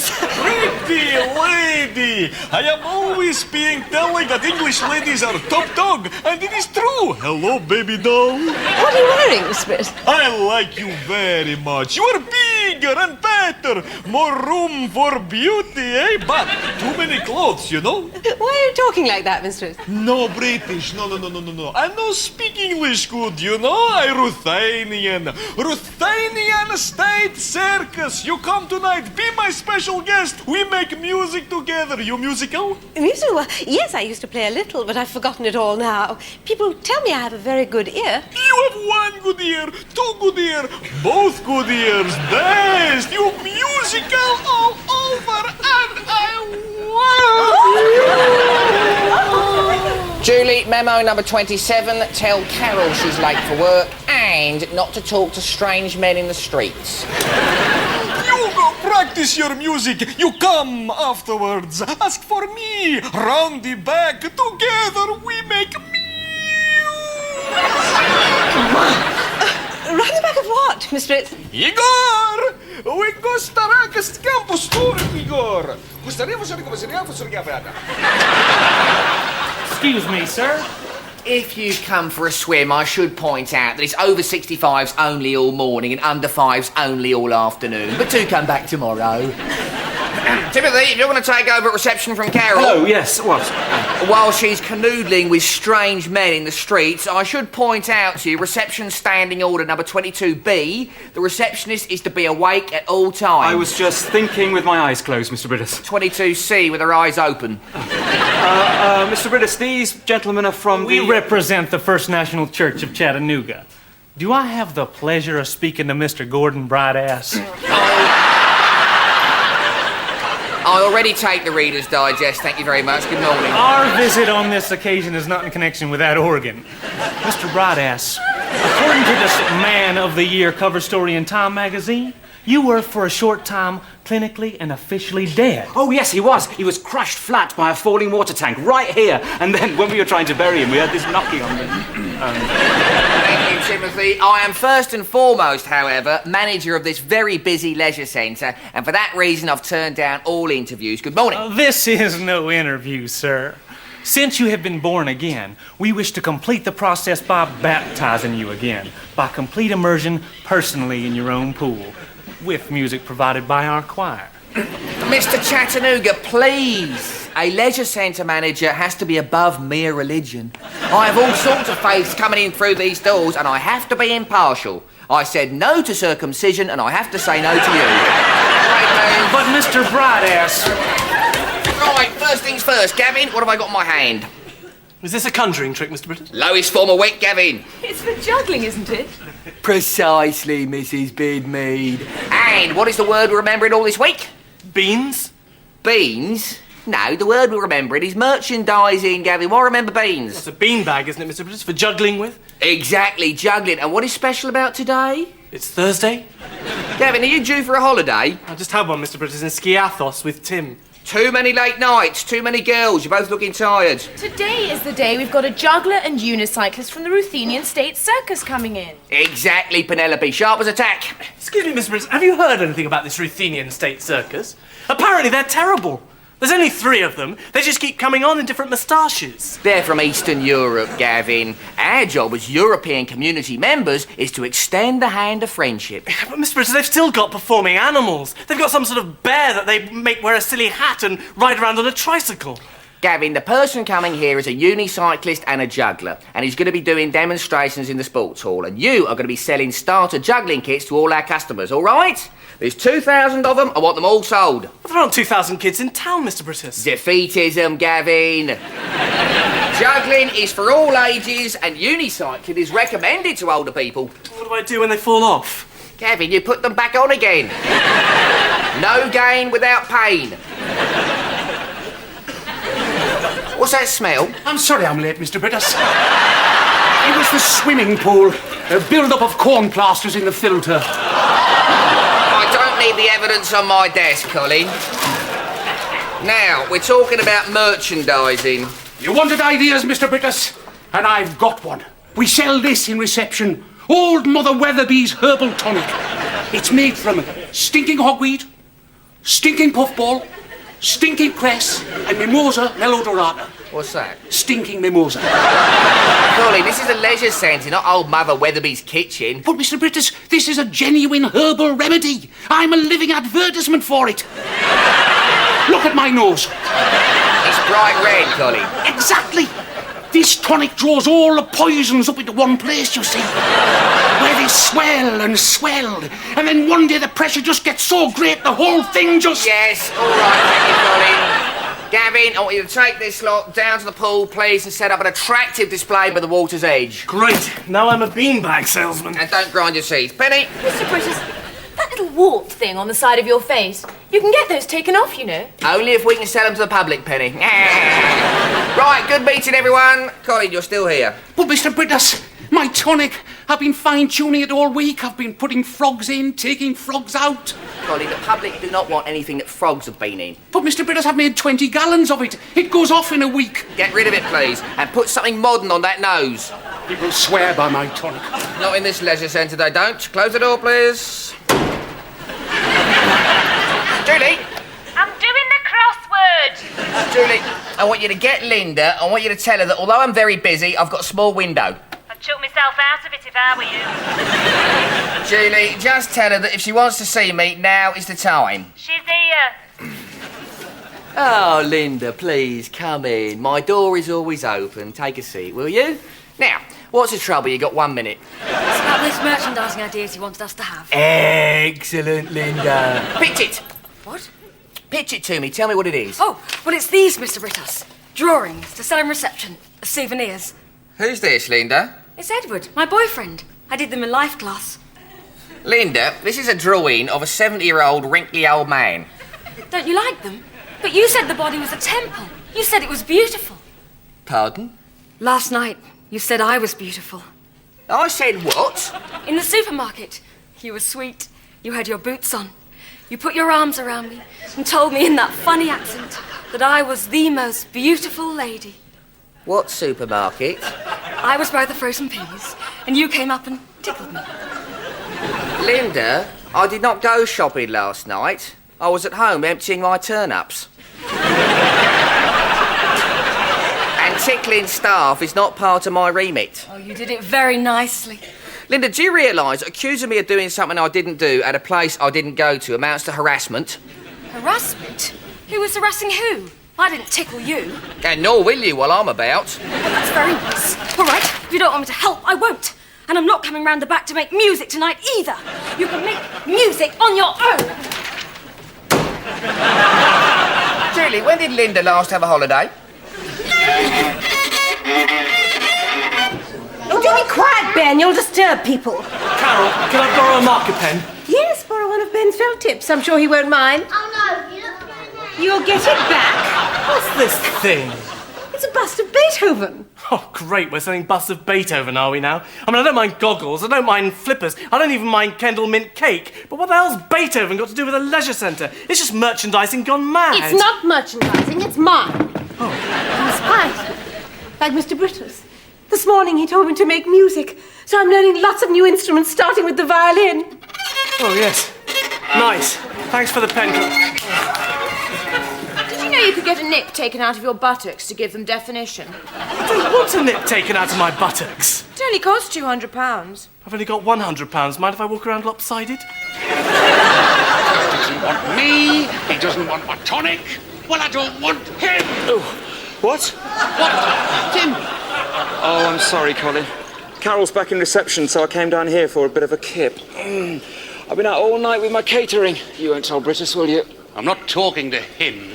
ladies. Pretty lady! I am always being telling that English ladies are top dog, and it is true. Hello, baby doll. What are you wearing, Miss Brittas? I like you very much. You are bigger and better. More room for beauty, eh? But too many clothes, you know? Why are you talking like that, Miss Brittas? No British. No. I no speak English good, you know? I Ruthenian. Ruthenian State Circus. You come tonight. Be my special guest. We make music together. You musical? Musical? Well, yes, I used to play a little, but I've forgotten it all now. People tell me I have a very good ear. You have one good ear, two good ear, both good ears. Best. You musical all over, and I want. Julie, memo number 27. Tell Carol she's late for work and not to talk to strange men in the streets. You go practice your music. You come afterwards. Ask for me. Round the back. Together we make music. Round the back of what, Miss Brittas? Igor! We go starakas campus tour, Igor. Excuse me, sir. If you've come for a swim, I should point out that it's over 65s only all morning and under 5s only all afternoon. But do come back tomorrow. Timothy, if you're going to take over at reception from Carol... Hello, yes, what? While she's canoodling with strange men in the streets, I should point out to you reception standing order number 22B. The receptionist is to be awake at all times. I was just thinking with my eyes closed, Mr. Brittas. 22C with her eyes open. Mr. Brittas, these gentlemen are from We represent the First National Church of Chattanooga. Do I have the pleasure of speaking to Mr. Gordon Brittas? I already take the Reader's Digest, thank you very much. Good morning. Our visit on this occasion is not in connection with that organ. Mr. Brittas, according to this Man of the Year cover story in Time magazine, you were for a short time clinically and officially dead. Oh, yes, he was. He was crushed flat by a falling water tank right here. And then when we were trying to bury him, we had this knocking on the... Thank you, Timothy. I am first and foremost, however, manager of this very busy leisure centre, and for that reason I've turned down all interviews. Good morning. This is no interview, sir. Since you have been born again, we wish to complete the process by baptizing you again, by complete immersion personally in your own pool, with music provided by our choir. Mr. Chattanooga, please. A leisure centre manager has to be above mere religion. I have all sorts of faiths coming in through these doors, and I have to be impartial. I said no to circumcision, and I have to say no to you. Right, but Mr. Brittas... Right, first things first. Gavin, what have I got in my hand? Is this a conjuring trick, Mr. Brittas? Lowest form of wit, Gavin. It's for juggling, isn't it? Precisely, Mrs. Bidmead. And what is the word we're remembering all this week? Beans? Beans? No, the word we're remembering is merchandising, Gavin. Why remember beans? It's a beanbag, isn't it, Mr. Brittas, for juggling with? Exactly, juggling. And what is special about today? It's Thursday. Gavin, are you due for a holiday? I just had one, Mr. Brittas, in Skiathos with Tim. Too many late nights, too many girls. You're both looking tired. Today is the day we've got a juggler and unicyclist from the Ruthenian State Circus coming in. Exactly, Penelope. Sharp as a tack. Excuse me, Mr. Brittas, have you heard anything about this Ruthenian State Circus? Apparently they're terrible. There's only 3 of them. They just keep coming on in different moustaches. They're from Eastern Europe, Gavin. Our job as European community members is to extend the hand of friendship. But, Mr. Brittas, they've still got performing animals. They've got some sort of bear that they make wear a silly hat and ride around on a tricycle. Gavin, the person coming here is a unicyclist and a juggler, and he's going to be doing demonstrations in the sports hall, and you are going to be selling starter juggling kits to all our customers, all right? There's 2,000 of them. I want them all sold. But there aren't 2,000 kids in town, Mr. Brittas. Defeatism, Gavin. Juggling is for all ages, and unicycling is recommended to older people. What do I do when they fall off? Gavin, you put them back on again. No gain without pain. What's that smell? I'm sorry I'm late, Mr. Brittas. It was the swimming pool. A build-up of corn plasters in the filter. I don't need the evidence on my desk, Colin. Now, we're talking about merchandising. You wanted ideas, Mr. Brittas, and I've got one. We sell this in reception. Old Mother Weatherby's herbal tonic. It's made from stinking hogweed, stinking puffball, stinking cress, and mimosa melodorata. What's that? Stinking mimosa. Colin, this is a leisure centre, not old Mother Weatherby's kitchen. But, Mr. Brittas, this is a genuine herbal remedy. I'm a living advertisement for it. Look at my nose. It's bright red, Colin. Exactly. This tonic draws all the poisons up into one place, you see. Where they swell and swell. And then one day the pressure just gets so great the whole thing just... Yes, all right, thank you, Colin. Gavin, I want you to take this lot down to the pool, please, and set up an attractive display by the water's edge. Great. Now I'm a beanbag salesman. And don't grind your teeth. Penny? Mr. Brittas, that little wart thing on the side of your face, you can get those taken off, you know. Only if we can sell them to the public, Penny. Right, good meeting, everyone. Colin, you're still here. But, Mr. Brittas, my tonic, I've been fine-tuning it all week. I've been putting frogs in, taking frogs out. Colin, the public do not want anything that frogs have been in. But, Mr. Brittas, I've made 20 gallons of it. It goes off in a week. Get rid of it, please, and put something modern on that nose. People swear by my tonic. Not in this leisure centre, they don't. Close the door, please. Julie? I'm doing the crossword. Julie, I want you to get Linda. I want you to tell her that although I'm very busy, I've got a small window. I'd chuck myself out of it if I were you. Julie, just tell her that if she wants to see me, now is the time. She's here. Oh, Linda, please, come in. My door is always open. Take a seat, will you? Now, what's the trouble? You got 1 minute. It's about those merchandising ideas he wanted us to have. Excellent, Linda. Pitch it. What? Pitch it to me. Tell me what it is. Oh, well, it's these, Mr. Brittas. Drawings to sell in reception as souvenirs. Who's this, Linda? It's Edward, my boyfriend. I did them in life class. Linda, this is a drawing of a 70-year-old wrinkly old man. Don't you like them? But you said the body was a temple. You said it was beautiful. Pardon? Last night, you said I was beautiful. I said what? In the supermarket. You were sweet. You had your boots on. You put your arms around me and told me in that funny accent that I was the most beautiful lady. What supermarket? I was by the frozen peas, and you came up and tickled me. Linda, I did not go shopping last night. I was at home emptying my turnips. And tickling staff is not part of my remit. Oh, you did it very nicely. Linda, do you realise accusing me of doing something I didn't do at a place I didn't go to amounts to harassment? Harassment? Who was harassing who? I didn't tickle you. And nor will you while I'm about. Well, that's very nice. All right, if you don't want me to help, I won't. And I'm not coming round the back to make music tonight either. You can make music on your own. Julie, when did Linda last have a holiday? Oh, do be quiet, Ben. You'll disturb people. Carol, can I borrow a marker pen? Yes, borrow one of Ben's felt tips. I'm sure he won't mind. Oh no, you look really nice. You'll get it back. What's this thing? It's a bust of Beethoven. Oh, great, we're selling busts of Beethoven, are we now? I mean, I don't mind goggles, I don't mind flippers, I don't even mind Kendall mint cake, but what the hell's Beethoven got to do with a leisure centre? It's just merchandising gone mad. It's not merchandising, it's mine. Oh. Inspired me. Like Mr. Brittas. This morning he told me to make music, so I'm learning lots of new instruments, starting with the violin. Oh, yes. Nice. Thanks for the pen. Did you know you could get a nip taken out of your buttocks to give them definition? I don't want a nip taken out of my buttocks. It only costs £200. I've only got £100. Mind if I walk around lopsided? He doesn't want me. He doesn't want my tonic. Well, I don't want him. Oh, what? What? Tim. Oh, I'm sorry, Colin. Carol's back in reception, so I came down here for a bit of a kip. I've been out all night with my catering. You won't tell Brittas, will you? I'm not talking to him.